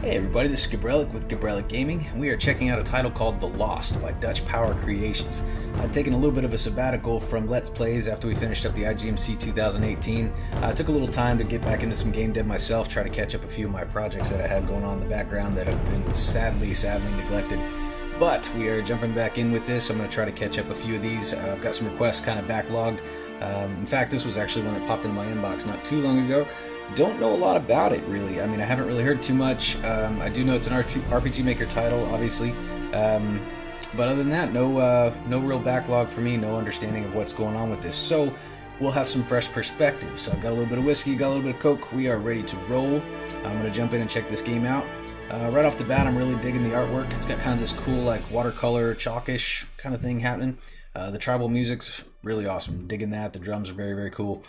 Hey everybody, this is Gabrelik with Gabrelik Gaming, and we are checking out a title called The Lost by Dutch Power Creations. I've taken a little bit of a sabbatical from Let's Plays after we finished up the IGMC 2018. I took a little time to get back into some game dev myself, try to catch up a few of my projects that I had going on in the background that have been sadly neglected. But we are jumping back in with this. I'm going to try to catch up a few of these. I've got some requests kind of backlogged. In fact, this was actually one that popped into my inbox not too long ago. Don't know a lot about it, really. I mean, I haven't really heard too much. I do know it's an RPG Maker title, obviously. But other than that, no real backlog for me, no understanding of what's going on with this. So we'll have some fresh perspective. So I've got a little bit of whiskey, got a little bit of Coke. We are ready to roll. I'm going to jump in and check this game out. Right off the bat, I'm really digging the artwork. It's got kind of this cool, like, watercolor, chalkish kind of thing happening. The tribal music's really awesome. Digging that. The drums are very, very cool.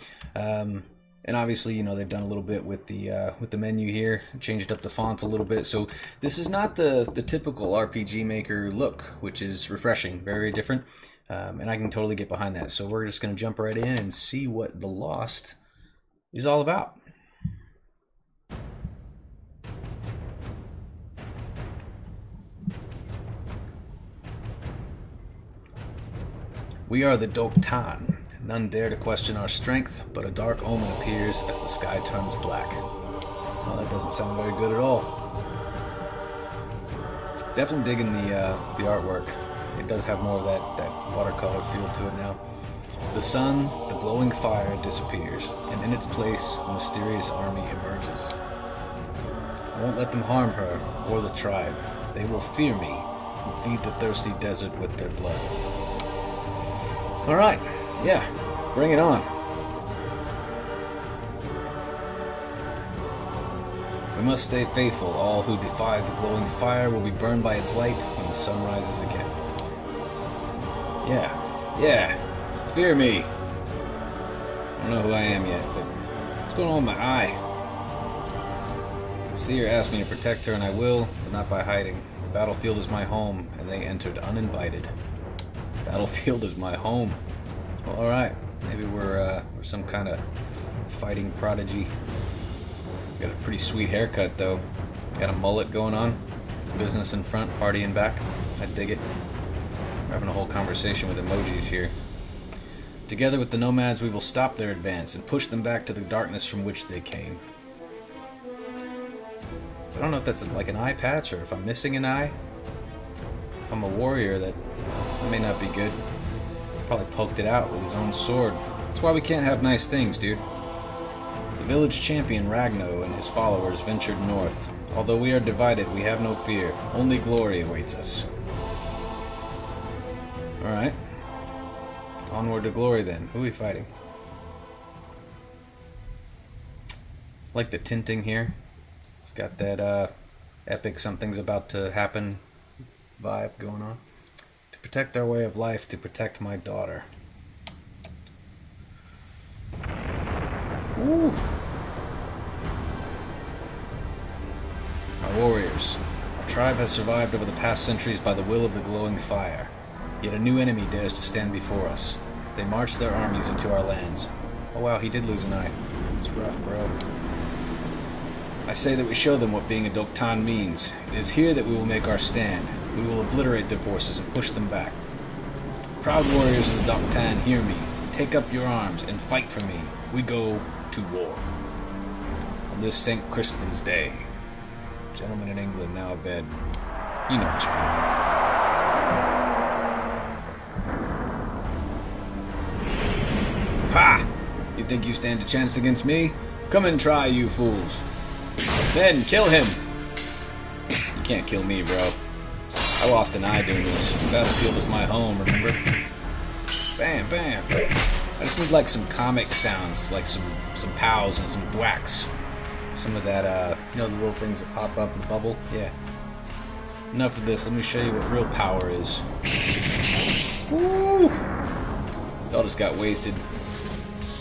And obviously, you know, they've done a little bit with the menu here, changed up the font a little bit. So this is not the typical RPG Maker look, which is refreshing, very different. And I can totally get behind that. So we're just going to jump right in and see what The Lost is all about. We are the Doktan. None dare to question our strength, but a dark omen appears as the sky turns black. Well, that doesn't sound very good at all. Definitely digging the artwork. It does have more of that watercolor feel to it now. The sun, the glowing fire, disappears, and in its place, a mysterious army emerges. I won't let them harm her or the tribe. They will fear me and feed the thirsty desert with their blood. All right. Yeah, bring it on. We must stay faithful. All who defy the glowing fire will be burned by its light when the sun rises again. Yeah, fear me. I don't know who I am yet, but what's going on with my eye? The seer asked me to protect her, and I will, but not by hiding. The battlefield is my home, and they entered uninvited. The battlefield is my home. Well, alright, maybe we're some kind of fighting prodigy. Got a pretty sweet haircut, though. Got a mullet going on. Business in front, party in back. I dig it. We're having a whole conversation with emojis here. Together with the nomads, we will stop their advance and push them back to the darkness from which they came. I don't know if that's like an eye patch or if I'm missing an eye. If I'm a warrior, that may not be good. Probably poked it out with his own sword. That's why we can't have nice things, dude. The village champion Ragno and his followers ventured north. Although we are divided, we have no fear. Only glory awaits us. Alright. Onward to glory then. Who are we fighting? Like the tinting here. It's got that epic something's about to happen vibe going on. Protect our way of life, to protect my daughter. Ooh. Our warriors. Our tribe has survived over the past centuries by the will of the glowing fire. Yet a new enemy dares to stand before us. They march their armies into our lands. Oh wow, he did lose an eye. It's rough, bro. I say that we show them what being a Doktan means. It is here that we will make our stand. We will obliterate their forces and push them back. Proud warriors of the Doktan, hear me. Take up your arms and fight for me. We go to war. On this St. Crispin's Day. Gentlemen in England now abed. You know what you mean. Ha! You think you stand a chance against me? Come and try, you fools. Then kill him! You can't kill me, bro. I lost an eye doing this. The battlefield is my home, remember? Bam, bam. I just need like some comic sounds, like some pows and some thwacks. Some of that, you know, the little things that pop up in the bubble? Yeah. Enough of this. Let me show you what real power is. Woo! Y'all just got wasted.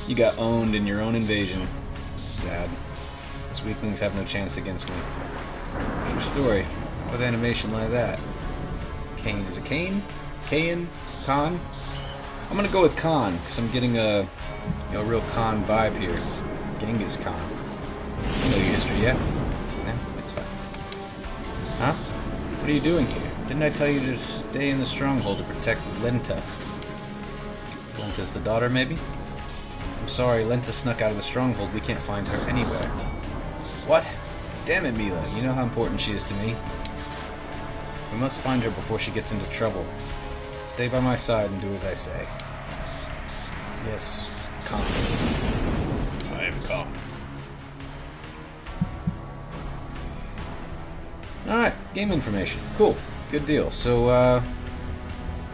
You got owned in your own invasion. It's sad. These weaklings have no chance against me. True story. With animation like that. Kane. Is it Kane? Kayan? Khan? I'm gonna go with Khan, because I'm getting a real Khan vibe here. Genghis Khan. You know your history, yeah? No, it's fine. Huh? What are you doing here? Didn't I tell you to stay in the stronghold to protect Lenta? Lenta's the daughter, maybe? I'm sorry, Lenta snuck out of the stronghold. We can't find her anywhere. What? Damn it, Mila. You know how important she is to me. We must find her before she gets into trouble. Stay by my side and do as I say. Yes, calm. I am calm. Alright, game information. Cool. Good deal. So,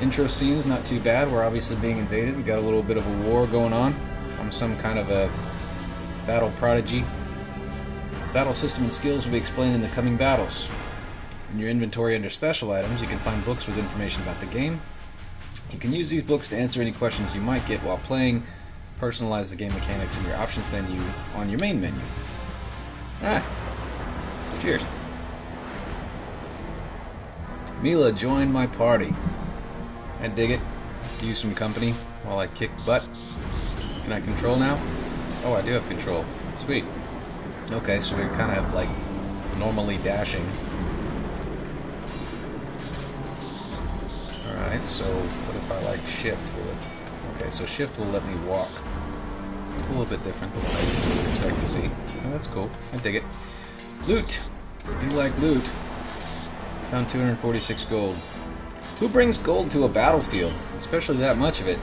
intro scene's not too bad. We're obviously being invaded. We got a little bit of a war going on. I'm some kind of a battle prodigy. Battle system and skills will be explained in the coming battles. In your inventory under special items, you can find books with information about the game. You can use these books to answer any questions you might get while playing. Personalize the game mechanics in your options menu on your main menu. Alright. Cheers. Mila, join my party. I dig it. Use some company while I kick butt. Can I control now? Oh, I do have control. Sweet. Okay, so we're kind of like normally dashing. Alright, so what if I like shift? Okay, so shift will let me walk. It's a little bit different than what I usually would expect to see. Oh, that's cool. I dig it. Loot. I do like loot. Found 246 gold. Who brings gold to a battlefield? Especially that much of it.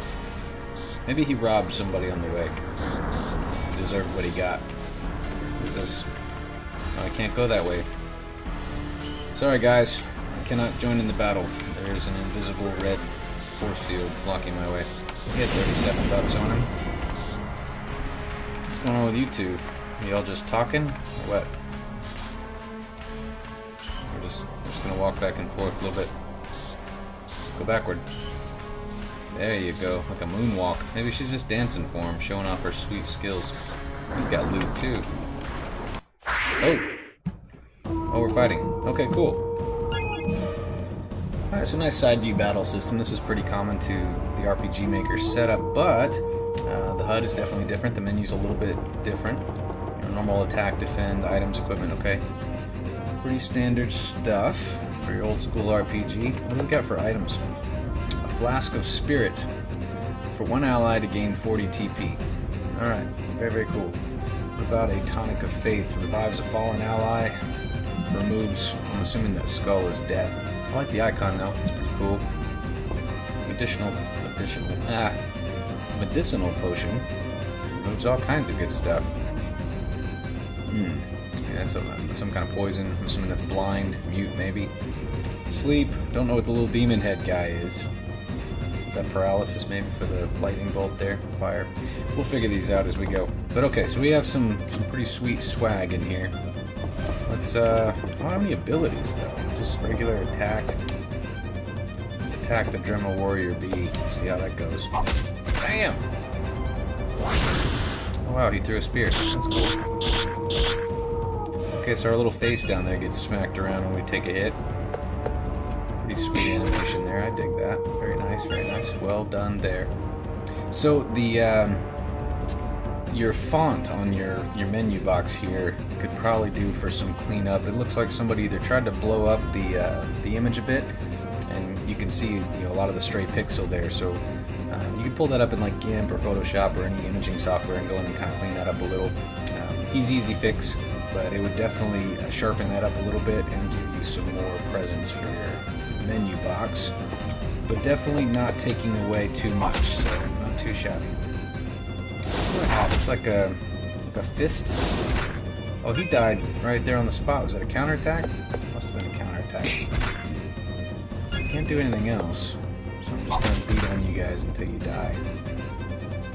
Maybe he robbed somebody on the way. He deserved what he got. What is this? Oh, I can't go that way. Sorry guys, I cannot join in the battle. There is an invisible red force field blocking my way. He had 37 bucks on him. What's going on with you two? Are y'all just talking? Or what? I'm just gonna walk back and forth a little bit. Go backward. There you go, like a moonwalk. Maybe she's just dancing for him, showing off her sweet skills. He's got loot too. Oh! Oh, we're fighting. Okay, cool. Alright, so nice side view battle system. This is pretty common to the RPG Maker setup, but the HUD is definitely different. The menu's a little bit different. Normal attack, defend, items, equipment, okay. Pretty standard stuff for your old school RPG. What do we got for items? A flask of spirit for one ally to gain 40 TP. Alright, very, very cool. What about a tonic of faith? Revives a fallen ally. Removes, I'm assuming that skull is death. I like the icon though, it's pretty cool. Medicinal Potion. Removes all kinds of good stuff. Yeah, that's some kind of poison. I'm assuming that's blind, mute maybe. Sleep. Don't know what the little demon head guy is. Is that paralysis maybe for the lightning bolt there? Fire. We'll figure these out as we go. But okay, so we have some pretty sweet swag in here. Let's, I don't have any abilities though. Just regular attack. Let's attack the Dremel Warrior Bee. See how that goes. Bam! Oh wow, he threw a spear. That's cool. Okay, so our little face down there gets smacked around when we take a hit. Pretty sweet animation there, I dig that. Very nice, very nice. Well done there. So the your font on your menu box here could probably do for some cleanup. It looks like somebody either tried to blow up the image a bit, and you can see a lot of the stray pixel there. So you can pull that up in like GIMP or Photoshop or any imaging software and go in and kind of clean that up a little. Easy fix, but it would definitely sharpen that up a little bit and give you some more presence for your menu box, but definitely not taking away too much, so not too shabby. It's like a fist. Oh, he died right there on the spot. Was that a counterattack? Must have been a counterattack. Can't do anything else, so I'm just gonna beat on you guys until you die.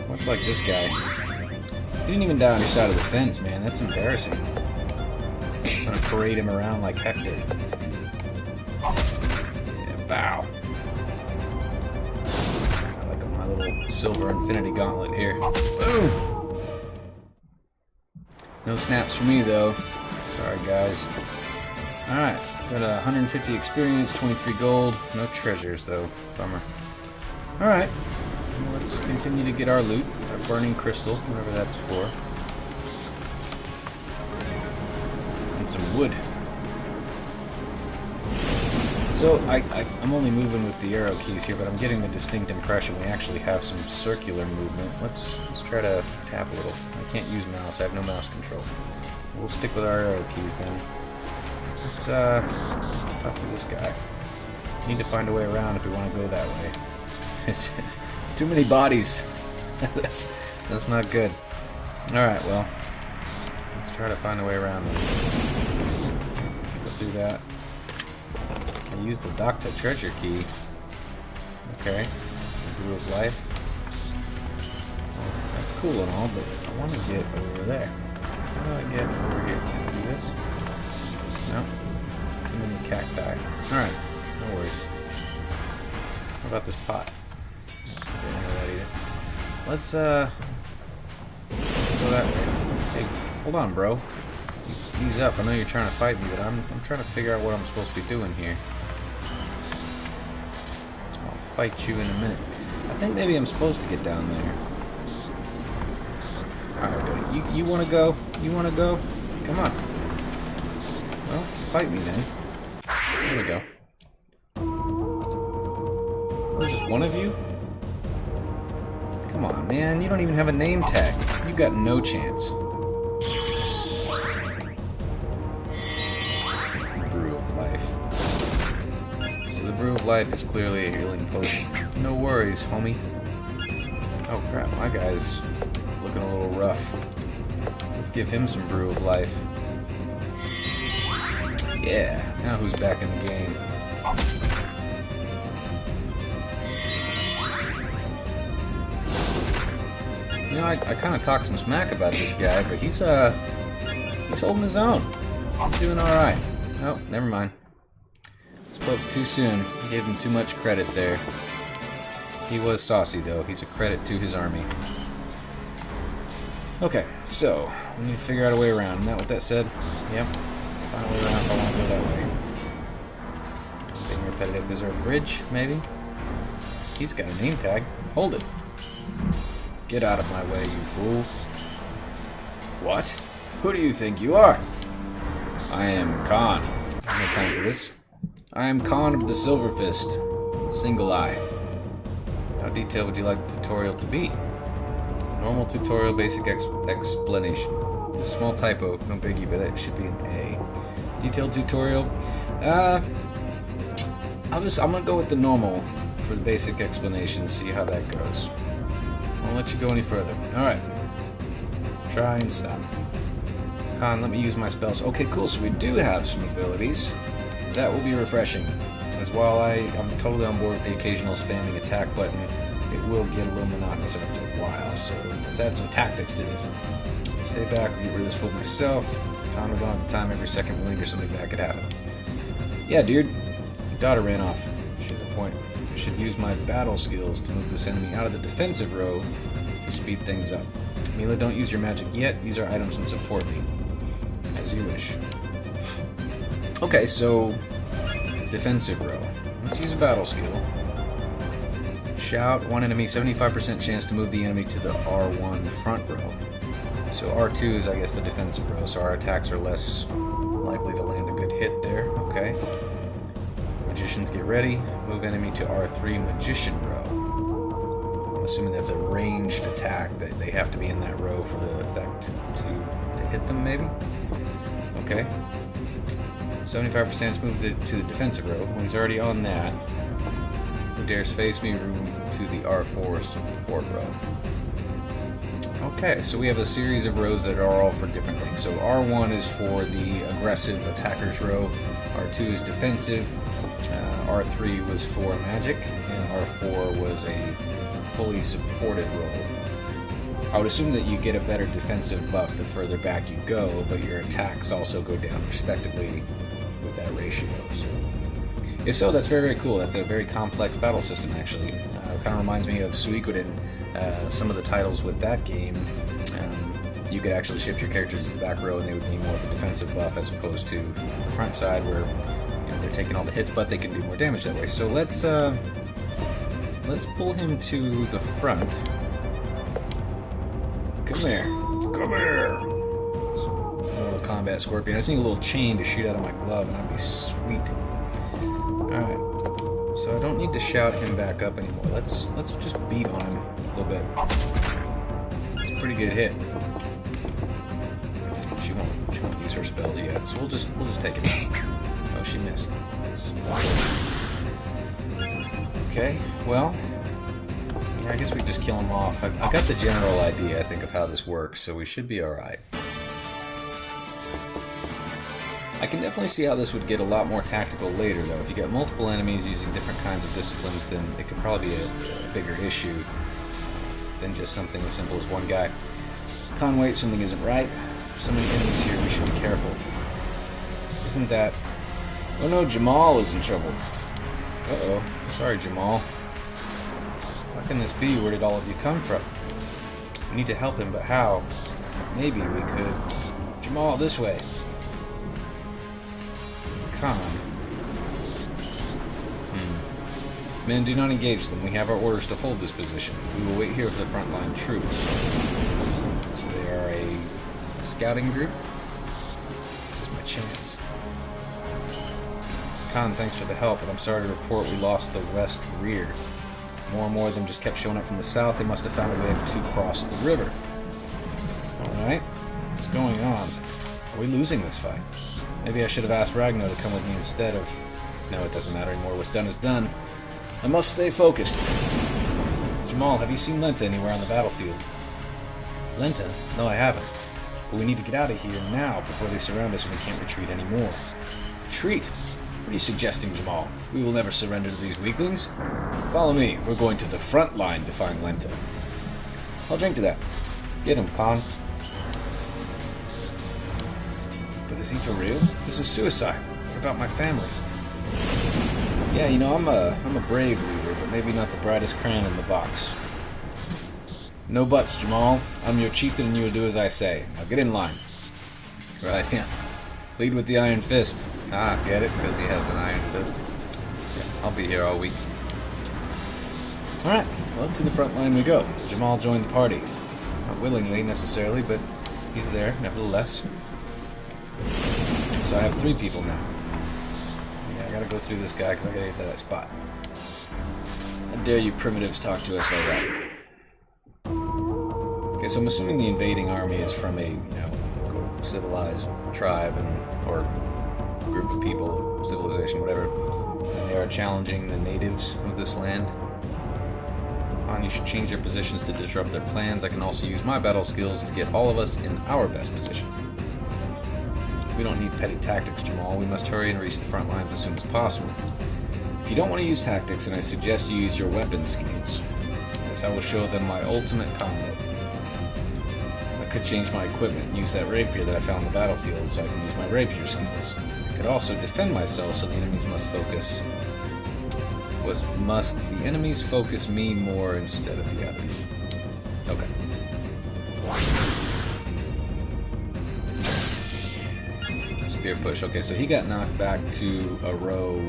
Much like this guy. He didn't even die on your side of the fence, man. That's embarrassing. I'm gonna parade him around like Hector. Yeah, bow. I like my little silver infinity gauntlet here. Boom! No snaps for me, though. Sorry, guys. Alright, got 150 experience, 23 gold. No treasures, though. Bummer. Alright. Let's continue to get our loot. That burning crystal, whatever that's for. And some wood. So I'm only moving with the arrow keys here, but I'm getting a distinct impression we actually have some circular movement. Let's try to tap a little. I can't use mouse. I have no mouse control. We'll stick with our arrow keys then. Let's talk to this guy. Need to find a way around if we want to go that way. Too many bodies. that's not good. All right, well, let's try to find a way around. Go through that. I use the Doctor treasure key. Okay, some brew of life. Well, that's cool and all, but I want to get over there. How do I get over here? Can I do this? No. Too many cacti. Alright, no worries. How about this pot? Didn't hear that either. Let's go that way. Hey, hold on, bro. Ease up. I know you're trying to fight me, but I'm trying to figure out what I'm supposed to be doing here. I'll fight you in a minute. I think maybe I'm supposed to get down there. Alright, buddy. You wanna go? You wanna go? Come on. Well, fight me then. There we go. There's just one of you? Come on, man. You don't even have a name tag. You got no chance. Brew of life. So the brew of life is clearly a healing potion. No worries, homie. Oh crap, my guy's looking a little rough. Let's give him some brew of life. Yeah, now who's back in the game? You know, I kind of talked some smack about this guy, but he's holding his own. He's doing all right. Oh, never mind. Spoke too soon. Gave him too much credit there. He was saucy though. He's a credit to his army. Okay, so we need to figure out a way around. Isn't that what that said? Yep. Find a way around if I want to go that way. Being repetitive. Is there a bridge, maybe? He's got a name tag. Hold it. Get out of my way, you fool. What? Who do you think you are? I am Khan. No time for this. I am Khan of the Silver Fist. Single Eye. How detailed would you like the tutorial to be? Normal tutorial, basic explanation. A small typo, no biggie, but that should be an A. Detailed tutorial. I'm gonna go with the normal for the basic explanation. See how that goes. I won't let you go any further. All right. Try and stop. Khan, let me use my spells. Okay, cool. So we do have some abilities. That will be refreshing. As while I'm totally on board with the occasional spamming attack button, it will get a little monotonous after a while. So let's add some tactics to this. Stay back. I'll get rid of this fool myself. Khan will go at the time. Every second we linger, something bad could happen. Yeah, dude. Your daughter ran off. She's a point. I should use my battle skills to move this enemy out of the defensive row to speed things up. Mila, don't use your magic yet. Use our items and support me. As you wish. Okay, so defensive row. Let's use a battle skill. Shout, one enemy, 75% chance to move the enemy to the R1 front row. So R2 is, I guess, the defensive row, so our attacks are less likely to land a good hit there. Okay. Magicians, get ready. Move enemy to R3 Magician row. I'm assuming that's a ranged attack, that they have to be in that row for the effect to hit them, maybe? Okay. 75% move to the defensive row. When he's already on that, who dares face me? Move to the R4 support row. Okay, so we have a series of rows that are all for different things. So R1 is for the aggressive attackers row, R2 is defensive, R3 was for magic, and R4 was a fully supported row. I would assume that you get a better defensive buff the further back you go, but your attacks also go down respectively with that ratio. So, if so, that's very, very cool. That's a very complex battle system, actually. It kind of reminds me of Suikoden. Some of the titles with that game, you could actually shift your characters to the back row and they would need more of a defensive buff as opposed to the front side where they're taking all the hits, but they can do more damage that way. So let's pull him to the front. Come here. Come here! Mortal Kombat Scorpion. I just need a little chain to shoot out of my glove and that'd be sweet. Alright. So I don't need to shout him back up anymore. Let's just beat on him a little bit. It's a pretty good hit. She won't use her spells yet, so we'll just take it out. Oh, she missed. Okay, well, yeah, I guess we just kill him off. I got the general idea, I think, of how this works, so we should be alright. I can definitely see how this would get a lot more tactical later, though. If you got multiple enemies using different kinds of disciplines, then it could probably be a bigger issue than just something as simple as one guy. Con, wait, something isn't right. So many enemies here, we should be careful. Isn't that... Oh no, Jamal is in trouble. Uh-oh. Sorry, Jamal. How can this be? Where did all of you come from? We need to help him, but how? Maybe we could... Jamal, this way. Con. Men, do not engage them. We have our orders to hold this position. We will wait here for the frontline troops. So they are a scouting group. This is my chance. Khan, thanks for the help, but I'm sorry to report we lost the west rear. More and more of them just kept showing up from the south. They must have found a way to cross the river. Alright. What's going on? Are we losing this fight? Maybe I should have asked Ragnar to come with me instead of... No, it doesn't matter anymore. What's done is done. I must stay focused. Jamal, have you seen Lenta anywhere on the battlefield? Lenta? No, I haven't. But we need to get out of here now before they surround us and we can't retreat anymore. Retreat? What are you suggesting, Jamal? We will never surrender to these weaklings. Follow me. We're going to the front line to find Lenta. I'll drink to that. Get him, Khan. But is he for real? This is suicide. What about my family? Yeah, you know, I'm a brave leader, but maybe not the brightest crayon in the box. No buts, Jamal. I'm your chieftain and you will do as I say. Now get in line. Right, yeah. Lead with the iron fist. Ah, get it? Because he has an iron fist. Yeah, I'll be here all week. Alright, well, to the front line we go. Jamal joined the party. Not willingly, necessarily, but he's there, nevertheless. So I have 3 people now. Yeah, I gotta go through this guy because I gotta get to that spot. How dare you primitives talk to us like that? Okay, so I'm assuming the invading army is from a, civilized tribe or group of people, civilization, whatever. And they are challenging the natives of this land. You should change their positions to disrupt their plans. I can also use my battle skills to get all of us in our best positions. We don't need petty tactics, Jamal. We must hurry and reach the front lines as soon as possible. If you don't want to use tactics, then I suggest you use your weapon skills, as I will show them my ultimate combo. I could change my equipment and use that rapier that I found on the battlefield so I can use my rapier skills. I could also defend myself so the enemies must focus me more instead of the others. Okay. Spear push. Okay, so he got knocked back to a row.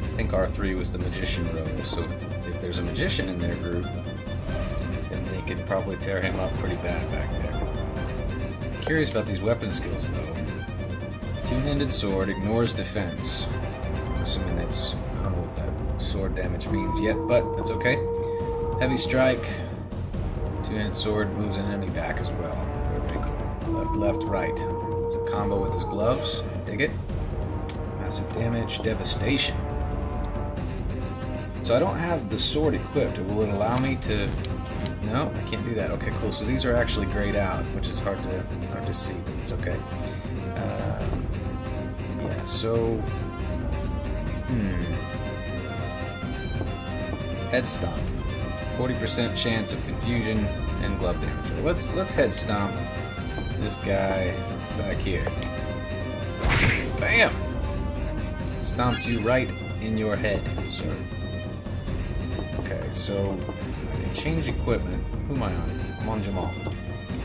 I think R3 was the magician row, so if there's a magician in their group, then they could probably tear him up pretty bad back there. I'm curious about these weapon skills, though. Two-handed sword ignores defense. I'm assuming that's... I don't know what that sword damage means yet, but that's okay. Heavy strike. Two-handed sword moves an enemy back as well. Pretty cool. Left, left, right. It's a combo with his gloves. Dig it. Massive damage. Devastation. So I don't have the sword equipped. Will it allow me to... No, I can't do that. Okay, cool. So these are actually grayed out, which is hard to see, but it's okay. Yeah, so... Head stomp. 40% chance of confusion and glove damage. Let's head stomp this guy back here. Bam! Stomped you right in your head, sir. Okay, so I can change equipment. Who am I on? I'm on Jamal.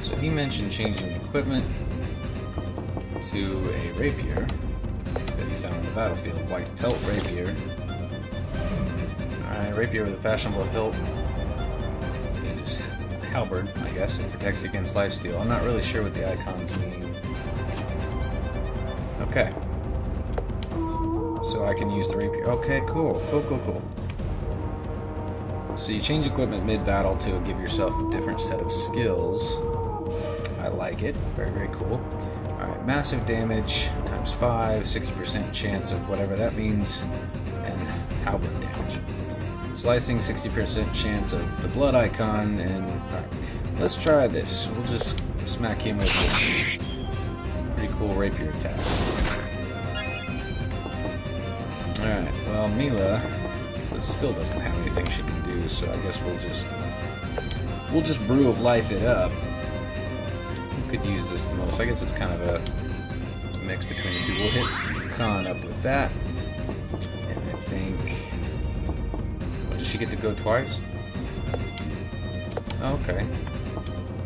So he mentioned changing equipment to a rapier that he found on the battlefield. White pelt rapier. Alright, rapier with a fashionable hilt. It is halberd, I guess. It protects against lifesteal. I'm not really sure what the icons mean. Okay. So I can use the rapier. Okay, cool. Cool. So you change equipment mid-battle to give yourself a different set of skills. I like it. Very, very cool. Alright, massive damage times 5, 60% chance of whatever that means, and halberd damage. Slicing, 60% chance of the blood icon, and alright. Let's try this. We'll just smack him with this pretty cool rapier attack. Alright, well, Mila still doesn't have anything she can do, so I guess we'll just brew of life it up. We could use this the most. I guess it's kind of a mix between the two. We'll hit Khan up with that. And I think... What, does she get to go twice? Okay.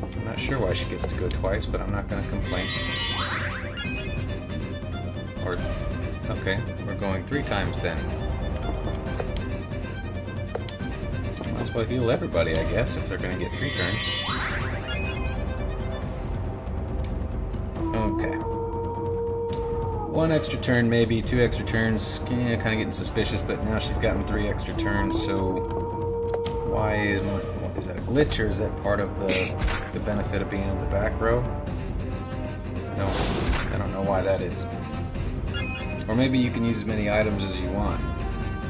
I'm not sure why she gets to go twice, but I'm not going to complain. Or... Okay, we're going 3 times then. Might as well heal everybody, I guess, if they're going to get 3 turns. Okay. 1 extra turn, maybe 2 extra turns. Yeah, kind of getting suspicious, but now she's gotten 3 extra turns, so... Why is that a glitch, or is that part of the benefit of being in the back row? I don't know why that is. Or maybe you can use as many items as you want,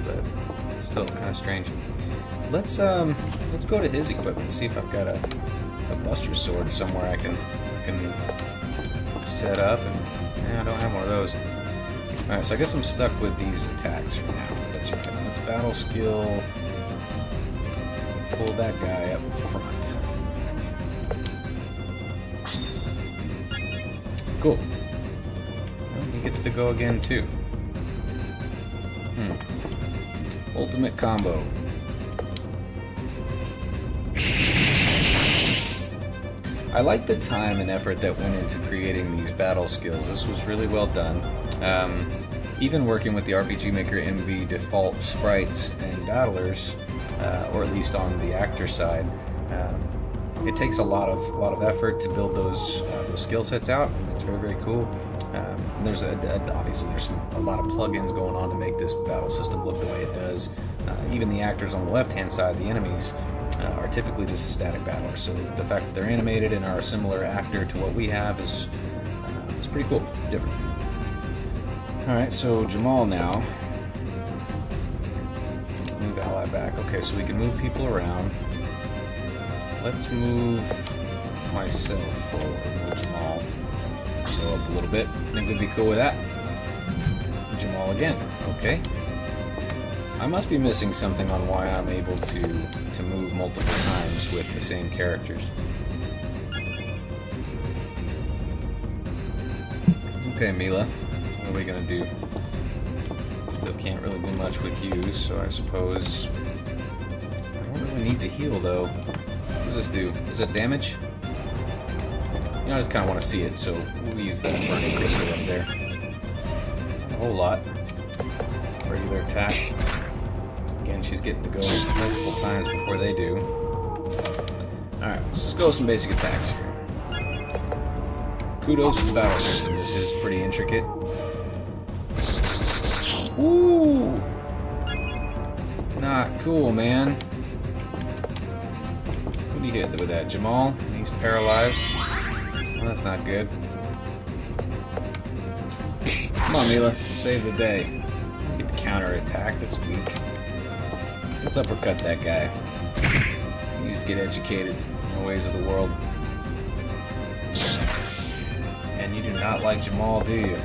but still kind of strange. Let's go to his equipment and see if I've got a Buster Sword somewhere I can set up. And I don't have one of those. All right, so I guess I'm stuck with these attacks for now. That's right. Let's battle skill. Pull that guy up front. Cool. He gets to go again too. Ultimate combo. I like the time and effort that went into creating these battle skills. This was really well done. Even working with the RPG Maker MV default sprites and battlers, or at least on the actor side, it takes a lot of effort to build those skill sets out, and that's very, very cool. There's obviously a lot of plugins going on to make this battle system look the way it does. Even the actors on the left-hand side, the enemies, are typically just a static battler. So the fact that they're animated and are a similar actor to what we have is pretty cool. It's different. All right, so Jamal now. Move ally back. Okay, so we can move people around. Let's move myself forward. Move Jamal. Go up a little bit. Think we'd be cool with that. Jamal again. Okay. I must be missing something on why I'm able to move multiple times with the same characters. Okay, Mila. What are we gonna do? Still can't really do much with you, so I suppose... I don't really need to heal, though. What does this do? Does that damage? You know, I just kind of want to see it, so we'll use that burning crystal up there. Not a whole lot. Regular attack. Again, she's getting to go multiple times before they do. Alright, let's just go with some basic attacks here. Kudos to the battle system. This is pretty intricate. Ooh! Not cool, man. Who do you hit with that? Jamal? He's paralyzed. Well, that's not good. Come on, Mila. Save the day. Get the counter attack. That's weak. Let's uppercut that guy. He needs to get educated in the ways of the world. And you do not like Jamal, do you?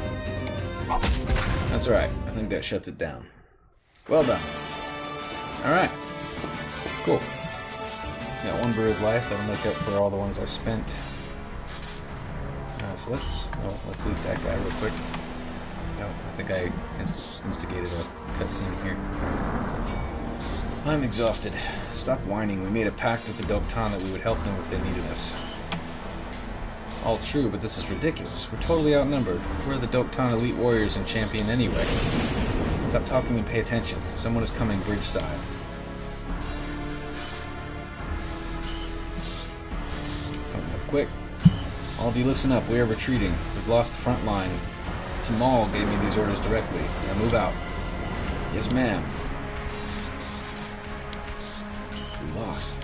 That's alright. I think that shuts it down. Well done. Alright. Cool. Got 1 brew of life. That'll make up for all the ones I spent. So let's loot that guy real quick. No, I think I instigated a cutscene here. I'm exhausted. Stop whining. We made a pact with the Doktan that we would help them if they needed us. All true, but this is ridiculous. We're totally outnumbered. We're the Doktan elite warriors and champion anyway. Stop talking and pay attention. Someone is coming bridge side. Coming up quick. All of you listen up. We are retreating. We've lost the front line. Jamal gave me these orders directly. Now move out. Yes, ma'am. We lost.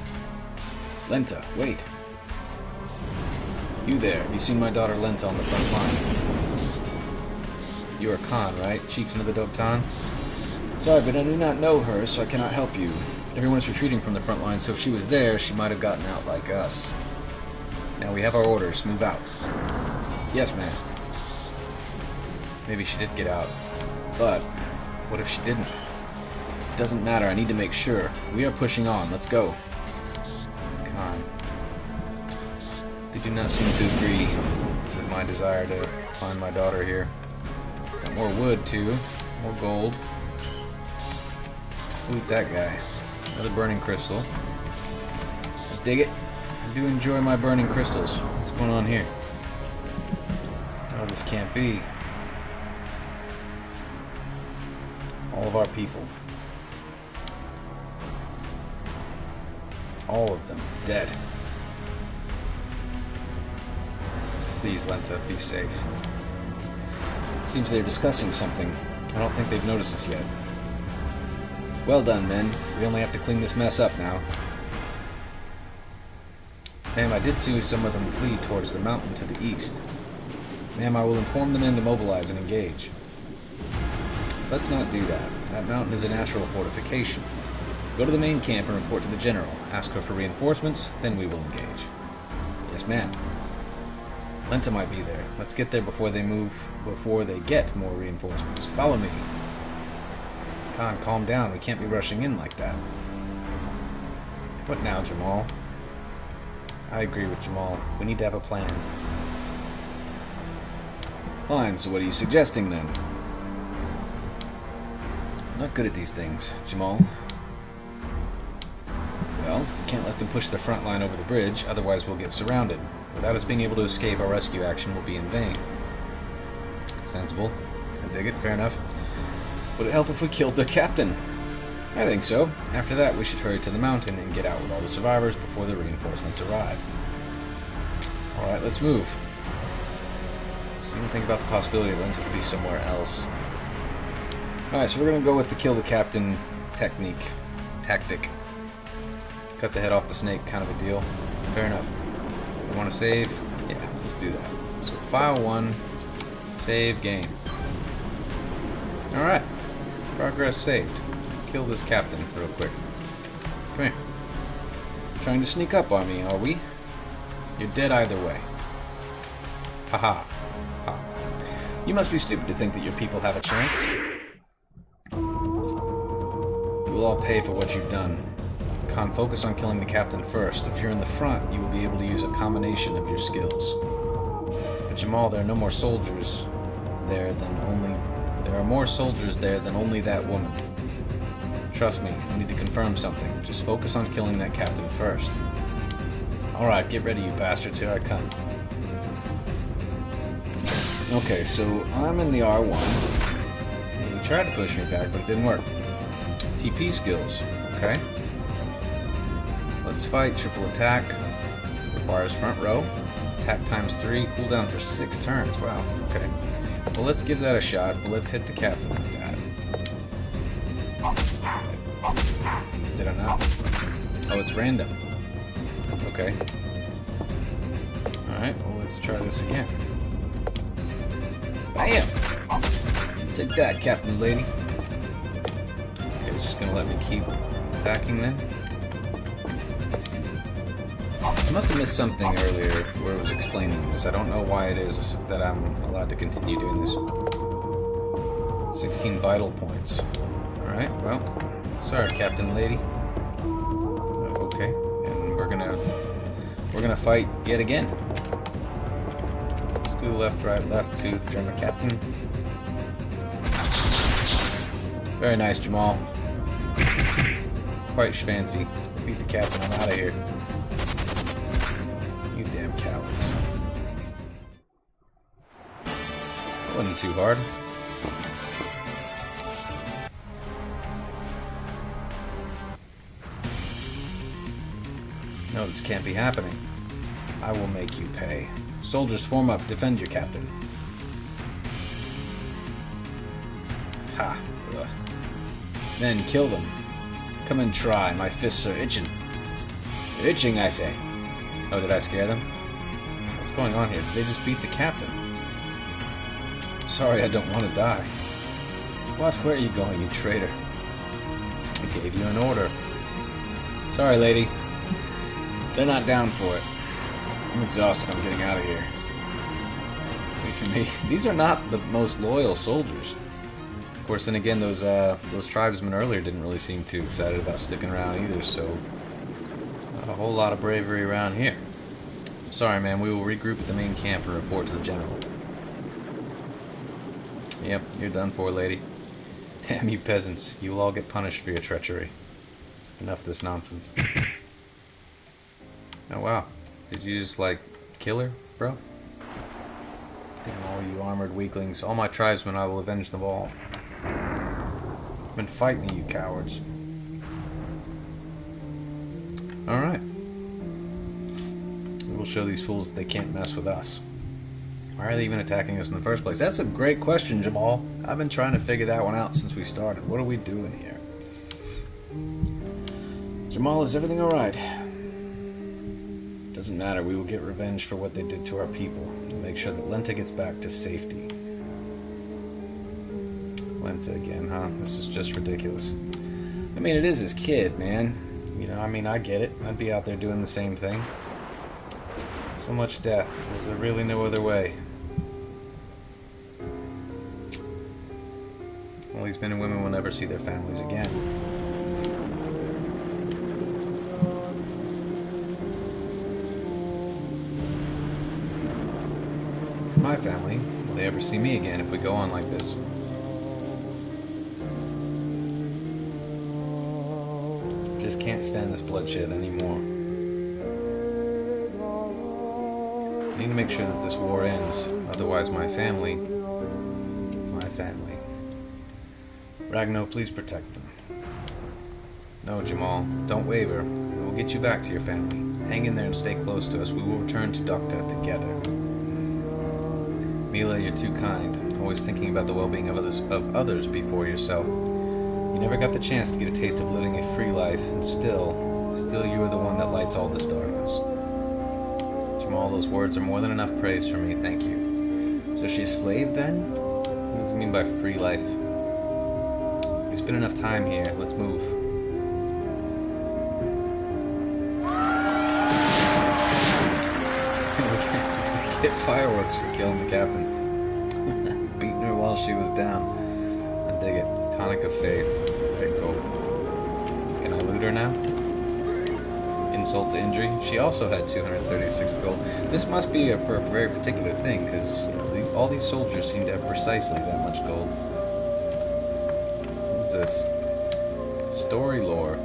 Lenta, wait. You there. Have you seen my daughter Lenta on the front line? You are Khan, right? Chieftain of the Doktan? Sorry, but I do not know her, so I cannot help you. Everyone is retreating from the front line, so if she was there, she might have gotten out like us. Now we have our orders. Move out. Yes, ma'am. Maybe she did get out. But what if she didn't? It doesn't matter. I need to make sure. We are pushing on. Let's go. Khan. They do not seem to agree with my desire to find my daughter here. Got more wood, too. More gold. Let's loot that guy. Another burning crystal. I dig it. I do enjoy my burning crystals. What's going on here? Oh, this can't be. All of our people. All of them dead. Please, Lenta, be safe. Seems they're discussing something. I don't think they've noticed us yet. Well done, men. We only have to clean this mess up now. Ma'am, I did see some of them flee towards the mountain to the east. Ma'am, I will inform the men to mobilize and engage. Let's not do that. That mountain is a natural fortification. Go to the main camp and report to the general. Ask her for reinforcements, then we will engage. Yes, ma'am. Lenta might be there. Let's get there before they get more reinforcements. Follow me. Khan, calm down. We can't be rushing in like that. What now, Jamal? I agree with Jamal. We need to have a plan. Fine, so what are you suggesting then? I'm not good at these things, Jamal. Well, we can't let them push the front line over the bridge, otherwise we'll get surrounded. Without us being able to escape, our rescue action will be in vain. Sensible. I dig it. Fair enough. Would it help if we killed the captain? I think so. After that, we should hurry to the mountain and get out with all the survivors before the reinforcements arrive. Alright, let's move. So you can think about the possibility that Lenta could be somewhere else. Alright, so we're going to go with the kill the captain tactic. Cut the head off the snake kind of a deal. Fair enough. I want to save? Yeah, let's do that. So file 1, save game. Alright, progress saved. Let's kill this captain real quick. Come here. Trying to sneak up on me, are we? You're dead either way. Haha. Ha. You must be stupid to think that your people have a chance. You will all pay for what you've done. Khan, focus on killing the captain first. If you're in the front, you will be able to use a combination of your skills. But Jamal, there are no more soldiers there than only... There are more soldiers there than only that woman. Trust me, I need to confirm something. Just focus on killing that captain first. Alright, get ready, you bastards. Here I come. Okay, so I'm in the R1. He tried to push me back, but it didn't work. TP skills. Okay. Let's fight. Triple attack. Requires front row. Attack times 3. Cooldown for 6 turns. Wow. Okay. Well, let's give that a shot, but let's hit the captain with that. Did I not? Oh, it's random. Okay. Alright, well, let's try this again. Bam! Take that, Captain Lady. Okay, it's just gonna let me keep attacking then. I must have missed something earlier where it was explaining this. I don't know why it is that I'm allowed to continue doing this. 16 vital points. Alright, well, sorry, Captain Lady. Okay, and we're gonna fight yet again. Let's do left, right, left to the German captain. Very nice, Jamal. Quite schmancy. Beat the captain. I'm out of here. You damn cowards. That wasn't too hard. No, this can't be happening. I will make you pay. Soldiers, form up. Defend your captain. Ha. Ugh. Then kill them. Come and try. My fists are itching. They're itching, I say. Oh, did I scare them? What's going on here? Did they just beat the captain? Sorry, I don't want to die. What? Where are you going, you traitor? I gave you an order. Sorry, lady. They're not down for it. I'm exhausted. I'm getting out of here. Wait for me. These are not the most loyal soldiers. Of course, then again, those tribesmen earlier didn't really seem too excited about sticking around either, so not a whole lot of bravery around here. Sorry, man. We will regroup at the main camp and report to the general. Yep, you're done for, lady. Damn you peasants. You will all get punished for your treachery. Enough of this nonsense. Oh, wow. Did you just, like, kill her, bro? Damn all you armored weaklings. All my tribesmen, I will avenge them all. I've been fighting you cowards. Alright. We will show these fools that they can't mess with us. Why are they even attacking us in the first place? That's a great question, Jamal. I've been trying to figure that one out since we started. What are we doing here? Jamal, is everything alright? Doesn't matter. We will get revenge for what they did to our people and make sure that Lenta gets back to safety. Lenta again, huh? This is just ridiculous. I mean, it is his kid, man. You know, I mean, I get it. I'd be out there doing the same thing. So much death. Is there really no other way? Well, these men and women will never see their families again. My family, will they ever see me again if we go on like this? Just can't stand this bloodshed anymore. I need to make sure that this war ends, otherwise my family... Ragno, please protect them. No, Jamal, don't waver. We will get you back to your family. Hang in there and stay close to us. We will return to Dokta together. Mila, you're too kind. Always thinking about the well-being of others before yourself. You never got the chance to get a taste of living a free life, and still you are the one that lights all this darkness. Jamal, those words are more than enough praise for me, thank you. So she's a slave then? What does it mean by free life? We spent enough time here, let's move. Get fireworks for killing the captain. Beating her while she was down. I dig it. Tonic of Faith. Very cool. Can I loot her now? Insult to injury. She also had 236 gold. This must be for a very particular thing, because all these soldiers seem to have precisely that much gold. What is this? Story lore.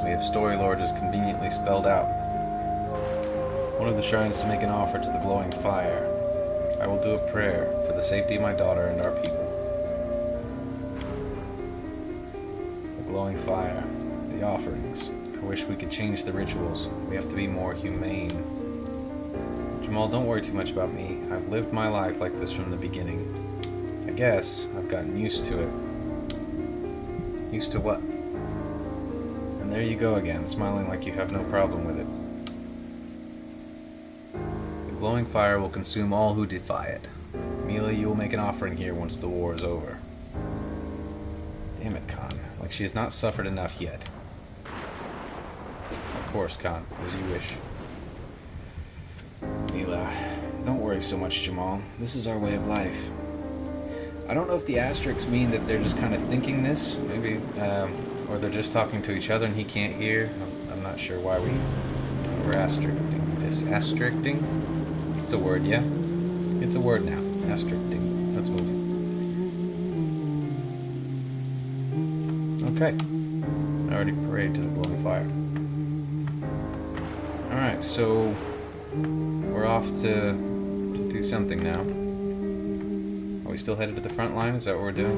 We have story lore just conveniently spelled out. One of the shrines to make an offer to the glowing fire. I will do a prayer for the safety of my daughter and our people. The glowing fire. The offerings. I wish we could change the rituals. We have to be more humane. Jamal, don't worry too much about me. I've lived my life like this from the beginning. I guess I've gotten used to it. Used to what? And there you go again, smiling like you have no problem with it. The glowing fire will consume all who defy it. Mila, you will make an offering here once the war is over. Damn it, Khan. Like she has not suffered enough yet. Of course, Khan, as you wish. Mila, don't worry so much, Jamal. This is our way of life. I don't know if the asterisks mean that they're just kind of thinking this, maybe, or they're just talking to each other and he can't hear. I'm not sure why we're asterisking this. Asterisking? It's a word, yeah? It's a word now. Asterisking. Let's move. Okay. I already prayed to the glowing fire. Alright, so we're off to do something now. Are we still headed to the front line? Is that what we're doing?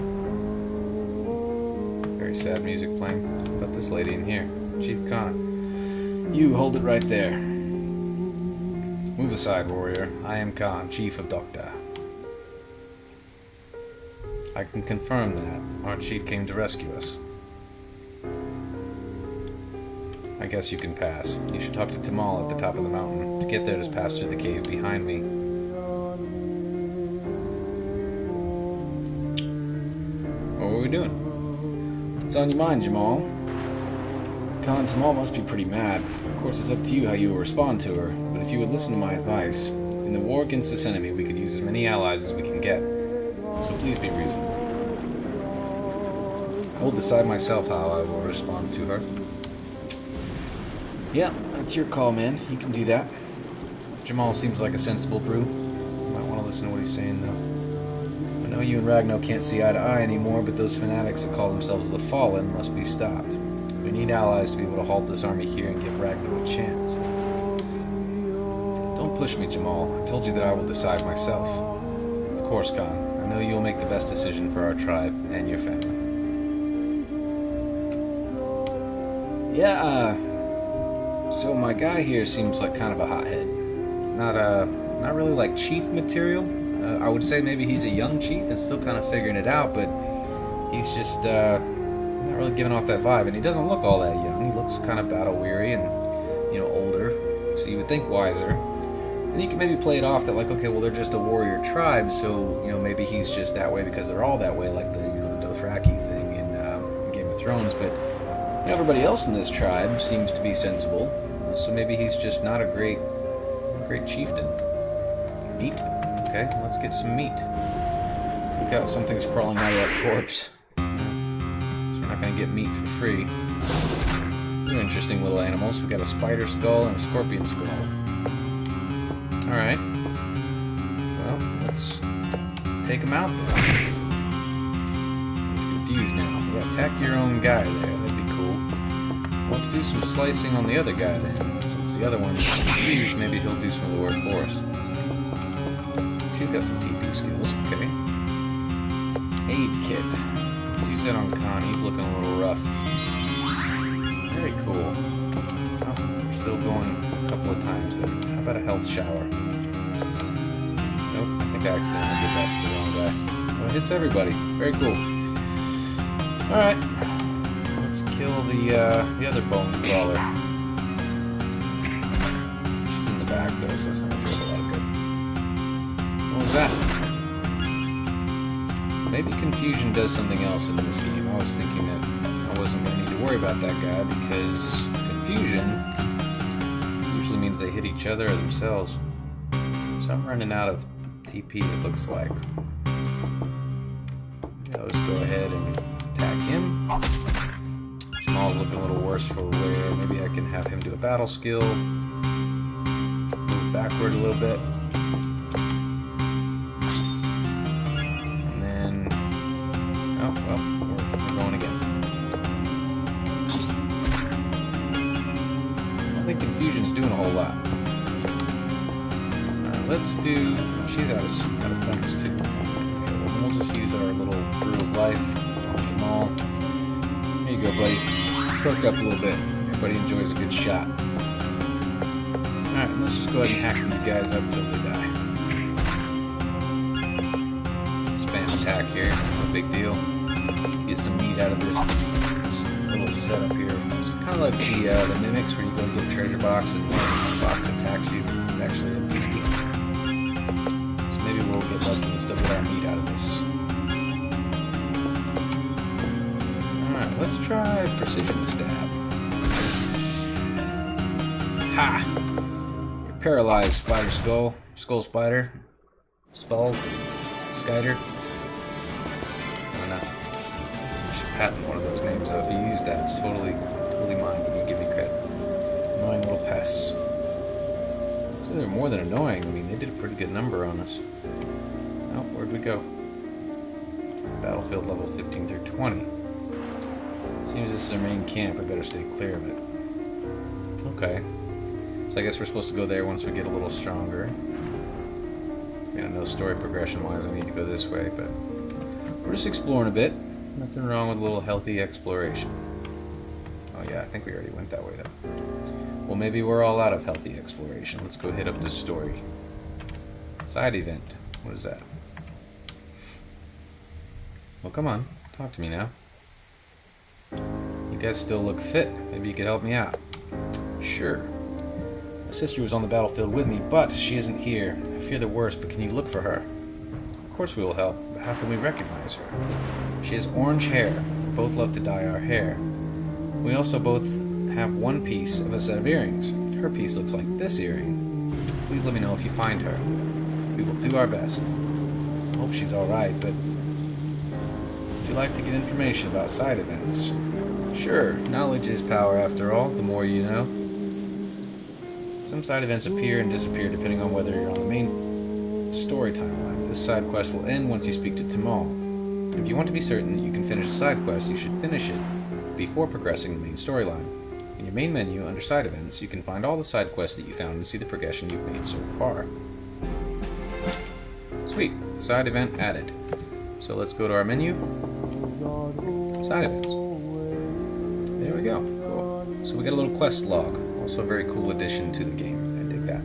Very sad music playing. What about this lady in here? Chief Khan. You hold it right there. Move aside, warrior. I am Khan, Chief of Dokta. I can confirm that. Our chief came to rescue us. I guess you can pass. You should talk to Jamal at the top of the mountain. To get there, just pass through the cave behind me. What were we doing? What's on your mind, Jamal? Jamal must be pretty mad. Of course, it's up to you how you will respond to her, but if you would listen to my advice, in the war against this enemy, we could use as many allies as we can get. So please be reasonable. I will decide myself how I will respond to her. Yeah, that's your call, man. You can do that. Jamal seems like a sensible brew. You might want to listen to what he's saying, though. I know you and Ragnar can't see eye to eye anymore, but those fanatics that call themselves the Fallen must be stopped. We need allies to be able to halt this army here and give Ragnar a chance. Don't push me, Jamal. I told you that I will decide myself. Of course, Khan. I know you will make the best decision for our tribe and your family. Yeah, so my guy here seems like kind of a hothead. Not really like chief material. I would say maybe he's a young chief and still kind of figuring it out, but he's just not really giving off that vibe. And he doesn't look all that young. He looks kind of battle weary and, older. So you would think wiser. And you can maybe play it off that like, okay, well, they're just a warrior tribe, so maybe he's just that way because they're all that way, like the Dothraki thing in Game of Thrones. But everybody else in this tribe seems to be sensible, so maybe he's just not a great chieftain. Meat? Okay, let's get some meat. Look out, something's crawling out of that corpse. So we're not going to get meat for free. These are interesting little animals. We've got a spider skull and a scorpion skull. Alright. Well, let's take him out then. He's confused now. Yeah, attack your own guy there. That'd be cool. Let's do some slicing on the other guy then. Since the other one's confused, maybe he'll do some of the work for us. She's got some TP skills. Okay. Aid kit. Let's use that on Khan. He's looking a little rough. Very cool. Oh, we're still going a couple of times then. How about a health shower? Nope, I think I accidentally did that to the wrong guy. Oh, it hits everybody. Very cool. Alright. Let's kill the other bone crawler. She's in the back though, so that's not gonna do a lot of good. What was that? Maybe confusion does something else in this game. I was thinking that I wasn't going to need to worry about that guy because confusion usually means they hit each other or themselves. So I'm running out of TP, it looks like. I'll just go ahead and attack him. Jamal's looking a little worse for wear. Maybe I can have him do a battle skill. Move backward a little bit. Confusion's doing a whole lot. Let's do... She's out of points too. Okay, well, we'll just use our little brew of life on Jamal. There you go, buddy. Perk up a little bit. Everybody enjoys a good shot. Alright, let's just go ahead and hack these guys up till they die. Spam attack here. No big deal. Get some meat out of this little setup here. Kind of like the mimics where you go to get a treasure box and the box attacks you. It's actually a beastie. So maybe we'll get lucky and still get our meat out of this. Alright, let's try precision stab. Ha! You're paralyzed, spider skull. Skull spider. Skull. Skider. I don't know. You should patent one of those names though. If you use that, it's totally mine, but you give me credit. Annoying little pests. So they're more than annoying. I mean, they did a pretty good number on us. Oh, where'd we go? Battlefield level 15 through 20. Seems this is our main camp. I better stay clear of it. Okay. So I guess we're supposed to go there once we get a little stronger. I know story progression-wise I need to go this way, but we're just exploring a bit. Nothing wrong with a little healthy exploration. Oh yeah, I think we already went that way though. Well, maybe we're all out of healthy exploration. Let's go hit up this story. Side event. What is that? Well, come on. Talk to me now. You guys still look fit. Maybe you could help me out. Sure. My sister was on the battlefield with me, but she isn't here. I fear the worst, but can you look for her? Of course we will help, but how can we recognize her? She has orange hair. We both love to dye our hair. We also both have one piece of a set of earrings. Her piece looks like this earring. Please let me know if you find her. We will do our best. I hope she's alright, but would you like to get information about side events? Sure, knowledge is power after all, the more you know. Some side events appear and disappear depending on whether you're on the main story timeline. This side quest will end once you speak to Jamal. If you want to be certain that you can finish a side quest, you should finish it before progressing the main storyline. In your main menu, under side events, you can find all the side quests that you found and see the progression you've made so far. Sweet, side event added. So let's go to our menu. Side events. There we go. Cool. So we got a little quest log. Also a very cool addition to the game. I dig that.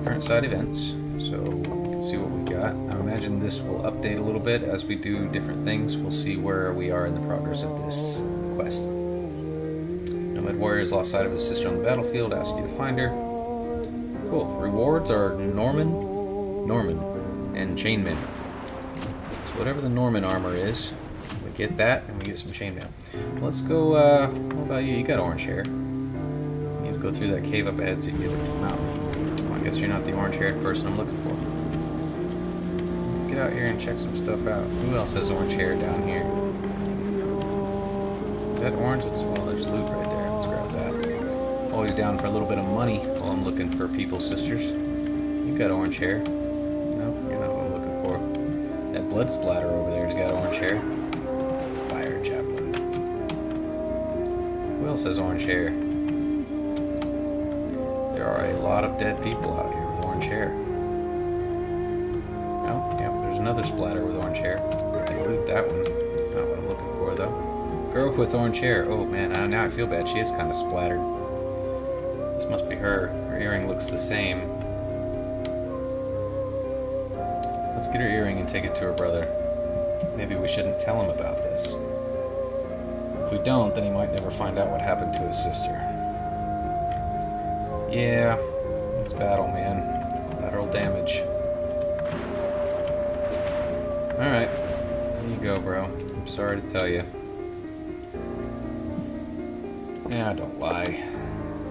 Current side events. So we can see what we got. I imagine this will update a little bit as we do different things. We'll see where we are in the progress of this quest. Nomad warrior has lost sight of his sister on the battlefield. Ask you to find her. Cool. Rewards are Norman, and chainmail. So whatever the Norman armor is, we get that and we get some chainmail. Let's go. What about you? You got orange hair. You need to go through that cave up ahead so you can get up to the mountain. Well, I guess you're not the orange-haired person I'm looking for. Let's get out here and check some stuff out. Who else has orange hair down here? Is that orange? Well, there's loot right there. Let's grab that. Always down for a little bit of money while I'm looking for people's sisters. You got orange hair. No, you're not what I'm looking for. That blood splatter over there's got orange hair. Fire javelin. Who else has orange hair? There are a lot of dead people out here with orange hair. Oh, yeah, there's another splatter with orange hair. I loot that one. That's not what I'm looking for, though. Girl with orange hair. Oh, man, now I feel bad. She is kind of splattered. This must be her. Her earring looks the same. Let's get her earring and take it to her brother. Maybe we shouldn't tell him about this. If we don't, then he might never find out what happened to his sister. Yeah, it's battle, man. Lateral damage. Alright. Here you go, bro. I'm sorry to tell you. Yeah, don't lie.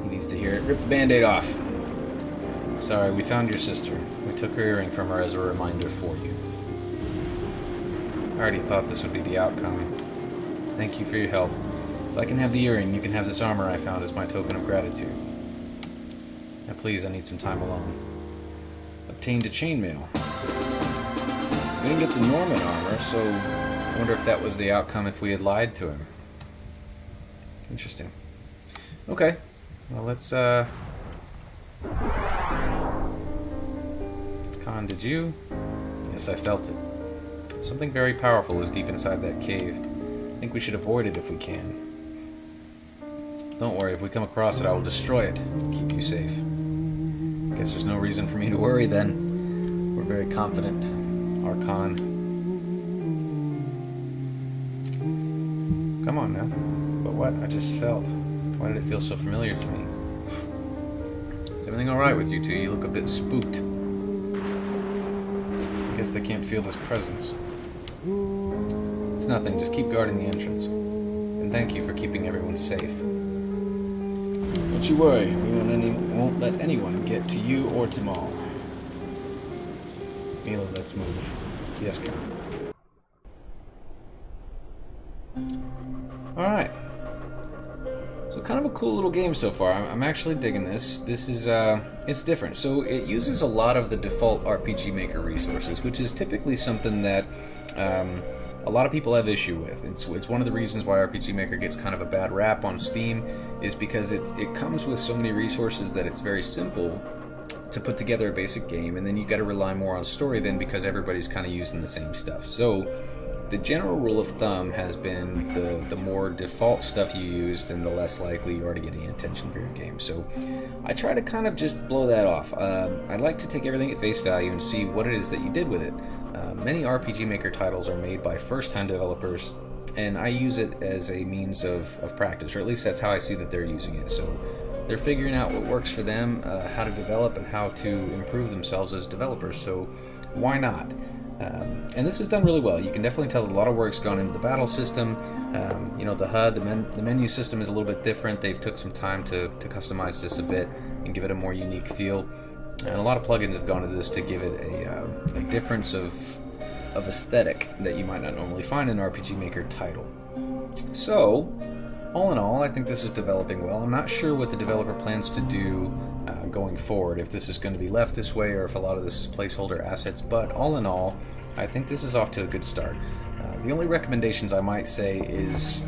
He needs to hear it. Rip the band-aid off. Sorry, we found your sister. We took her earring from her as a reminder for you. I already thought this would be the outcome. Thank you for your help. If I can have the earring, you can have this armor I found as my token of gratitude. Now please, I need some time alone. Obtained a chainmail. We didn't get the Norman armor, so I wonder if that was the outcome if we had lied to him. Interesting. Okay. Well, let's, Con, did you? Yes, I felt it. Something very powerful is deep inside that cave. I think we should avoid it if we can. Don't worry, if we come across it, I will destroy it. Keep you safe. Guess there's no reason for me to worry then. We're very confident. Archon. Come on now. But what? I just felt. Why did it feel so familiar to me? Is everything alright with you two? You look a bit spooked. I guess they can't feel this presence. It's nothing, just keep guarding the entrance. And thank you for keeping everyone safe. Don't you worry, we won't let anyone get to you or Jamal. Mila, let's move. Yes, Con. Alright. So kind of a cool little game so far. I'm actually digging this. This is, it's different. So it uses a lot of the default RPG Maker resources, which is typically something that a lot of people have issue with. It's one of the reasons why RPG Maker gets kind of a bad rap on Steam, is because it comes with so many resources that it's very simple to put together a basic game, and then you got to rely more on story then because everybody's kind of using the same stuff. So the general rule of thumb has been the more default stuff you use, then the less likely you are to get any attention for your game. So I try to kind of just blow that off. I like to take everything at face value and see what it is that you did with it. Many RPG Maker titles are made by first-time developers, and I use it as a means of practice, or at least that's how I see that they're using it. So they're figuring out what works for them, how to develop, and how to improve themselves as developers, so why not? And this is done really well. You can definitely tell a lot of work's gone into the battle system. You know, the HUD, the menu system is a little bit different. They've took some time to customize this a bit and give it a more unique feel. And a lot of plugins have gone into this to give it a difference of aesthetic that you might not normally find in an RPG Maker title. So, all in all, I think this is developing well. I'm not sure what the developer plans to do going forward, if this is going to be left this way or if a lot of this is placeholder assets, but all in all, I think this is off to a good start. The only recommendations I might say is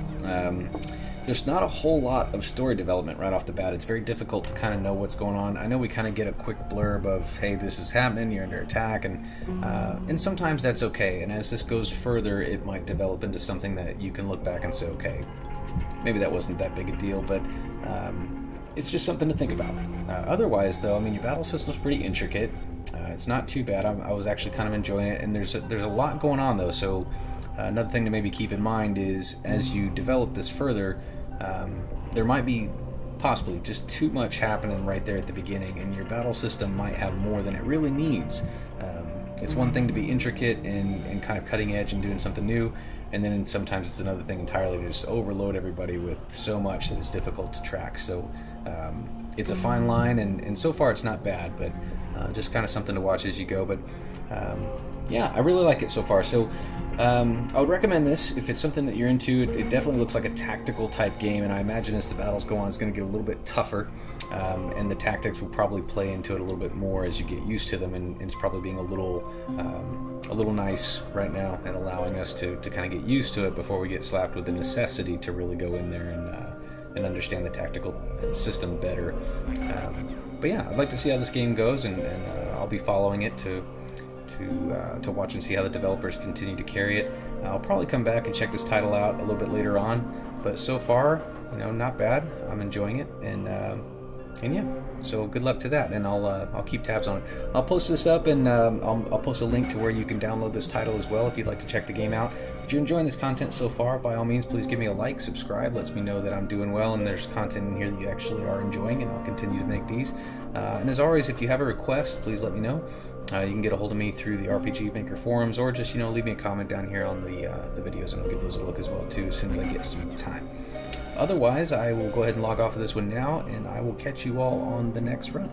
there's not a whole lot of story development right off the bat. It's very difficult to kind of know what's going on. I know we kind of get a quick blurb of, hey, this is happening, you're under attack, and sometimes that's okay, and as this goes further, it might develop into something that you can look back and say, okay, maybe that wasn't that big a deal, but it's just something to think about. Otherwise, though, I mean, your battle system's pretty intricate. It's not too bad. I was actually kind of enjoying it, and there's a lot going on, though, so another thing to maybe keep in mind is as you develop this further, there might be possibly just too much happening right there at the beginning, and your battle system might have more than it really needs. It's one thing to be intricate and kind of cutting edge and doing something new, and then sometimes it's another thing entirely to just overload everybody with so much that it's difficult to track. So it's a fine line, and so far it's not bad, but just kind of something to watch as you go. But yeah, I really like it so far. So I would recommend this if it's something that you're into. It definitely looks like a tactical type game, and I imagine as the battles go on, it's going to get a little bit tougher, and the tactics will probably play into it a little bit more as you get used to them, and it's probably being a little nice right now and allowing us to kind of get used to it before we get slapped with the necessity to really go in there and understand the tactical system better. But yeah, I'd like to see how this game goes, and I'll be following it to watch and see how the developers continue to carry it. I'll probably come back and check this title out a little bit later on, but so far, you know, not bad. I'm enjoying it, and yeah, so good luck to that, and I'll keep tabs on it. I'll post this up, and I'll post a link to where you can download this title as well if you'd like to check the game out. If you're enjoying this content so far, by all means, please give me a like, subscribe, lets me know that I'm doing well and there's content in here that you actually are enjoying, and I'll continue to make these. And as always, if you have a request, please let me know. You can get a hold of me through the RPG Maker forums, or just, you know, leave me a comment down here on the videos, and I'll give those a look as well too as soon as I get some time. Otherwise, I will go ahead and log off of this one now, and I will catch you all on the next run.